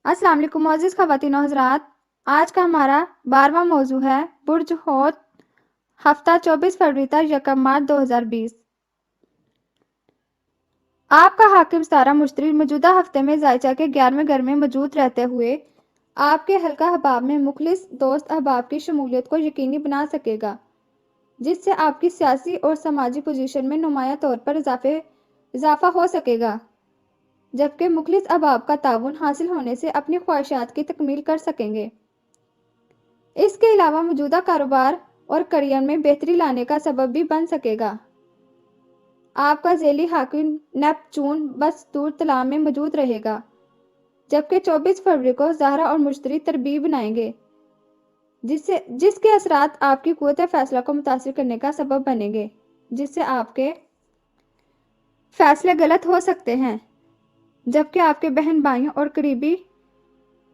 अस्सलाम वालेकुम मोअज़्ज़िज़ ख़वातीन और हज़रात। आज का हमारा 12वां मौजू है बुर्ज हौत, हफ्ता 24 फरवरी तक यकम मार्च 2020। आपका हाकिम सारा मुश्तरी मौजूदा हफ्ते में ज़ायचा के 11वें घर में मौजूद रहते हुए आपके हल्का अहबाब में मुखलिस दोस्त अहबाब की शमूलियत को यकीनी बना सकेगा, जिससे आपकी सियासी और समाजी पोजीशन में नुमाया तौर पर इजाफा हो सकेगा, जबकि मुखलिस अहबाब का ताउन हासिल होने से अपनी ख्वाहिशात की तकमील कर सकेंगे। इसके अलावा मौजूदा कारोबार और करियर में बेहतरी लाने का सबब भी बन सकेगा। आपका ज़ेली हाकिम नेपचून बस दूर तलाब में मौजूद रहेगा, जबकि 24 फरवरी को ज़हरा और मुश्तरी तरबीब बनाएंगे, जिसके असरात आपकी कुव्वत फैसला को मुतासिर करने का सबब बनेंगे, जिससे आपके फैसले गलत हो सकते हैं, जबकि आपके बहन भाइयों और करीबी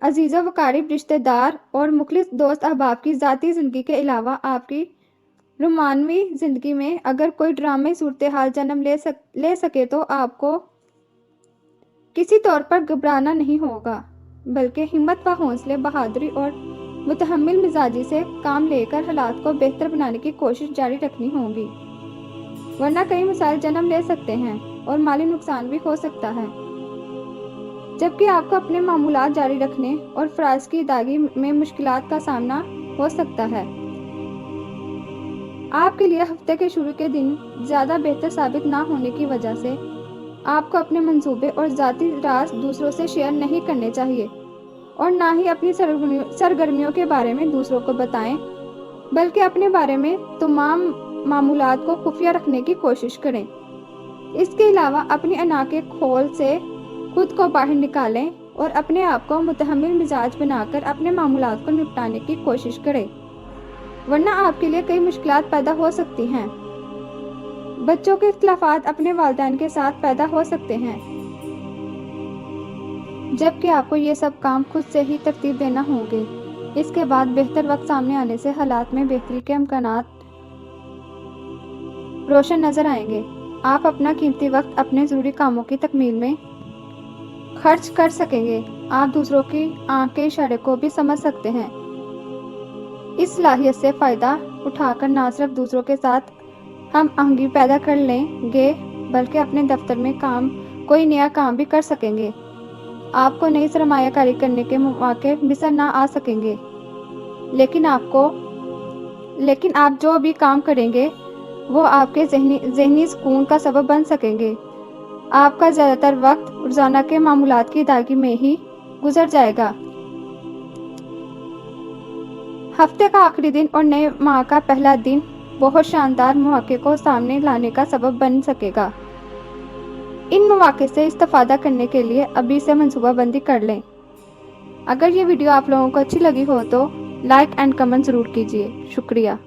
अजीज़ों व क़रीब रिश्तेदार और मुखलिस दोस्त अहबाब की ज़ाती ज़िंदगी के अलावा आपकी रोमानवी ज़िंदगी में अगर कोई ड्रामे सूरत हाल जन्म ले सके तो आपको किसी तौर पर घबराना नहीं होगा, बल्कि हिम्मत व हौसले, बहादुरी और मुतहम्मिल मिजाजी से काम लेकर हालात को बेहतर बनाने की कोशिश जारी रखनी होगी, वरना कई मसाइल जन्म ले सकते हैं और माली नुकसान भी हो सकता है। जबकि आपको अपने मामूलात जारी रखने और फ़राइज़ की अदायगी में मुश्किलात का सामना हो सकता है। आपके लिए हफ्ते के शुरू के दिन ज़्यादा बेहतर साबित ना होने की वजह से आपको अपने मंसूबे और ज़ाती राज दूसरों से शेयर नहीं करने चाहिए और ना ही अपनी सरगर्मियों के बारे में दूसरों को बताएं, बल्कि अपने बारे में तमाम मामूलात को खुफिया रखने की कोशिश करें। इसके अलावा अपनी अना के खोल से खुद को बाहर निकालें और अपने आप को मुतहम्मिल मिजाज बनाकर अपने मामूलात को निपटाने की कोशिश करें, वरना आपके लिए कई मुश्किलात पैदा हो सकती हैं। बच्चों के इख्तिलाफात अपने वालिदैन के साथ पैदा हो सकते हैं, जबकि आपको ये सब काम खुद से ही तरतीब देना होंगे। इसके बाद बेहतर वक्त सामने आने से हालात में बेहतरी के इम्कानात रोशन नजर आएंगे। आप अपना कीमती वक्त अपने ज़रूरी कामों की तकमील में खर्च कर सकेंगे। आप दूसरों की आंख के इशारे को भी समझ सकते हैं। इस सलाहियत से फ़ायदा उठाकर ना सिर्फ दूसरों के साथ हम आहंगी पैदा कर लेंगे, बल्कि अपने दफ्तर में कोई नया काम भी कर सकेंगे। आपको नई सरमायाकारी करने के मौके बिसर ना आ सकेंगे, लेकिन आप जो भी काम करेंगे वो आपके ज़हनी सुकून का सबब बन सकेंगे। आपका ज़्यादातर वक्त रोज़ाना के मामूलात की अदायगी में ही गुजर जाएगा। हफ्ते का आखिरी दिन और नए माह का पहला दिन बहुत शानदार मौके को सामने लाने का सबब बन सकेगा। इन मौके से इस्तेफादा करने के लिए अभी से मंसूबाबंदी कर लें। अगर ये वीडियो आप लोगों को अच्छी लगी हो तो लाइक एंड कमेंट ज़रूर कीजिए। शुक्रिया।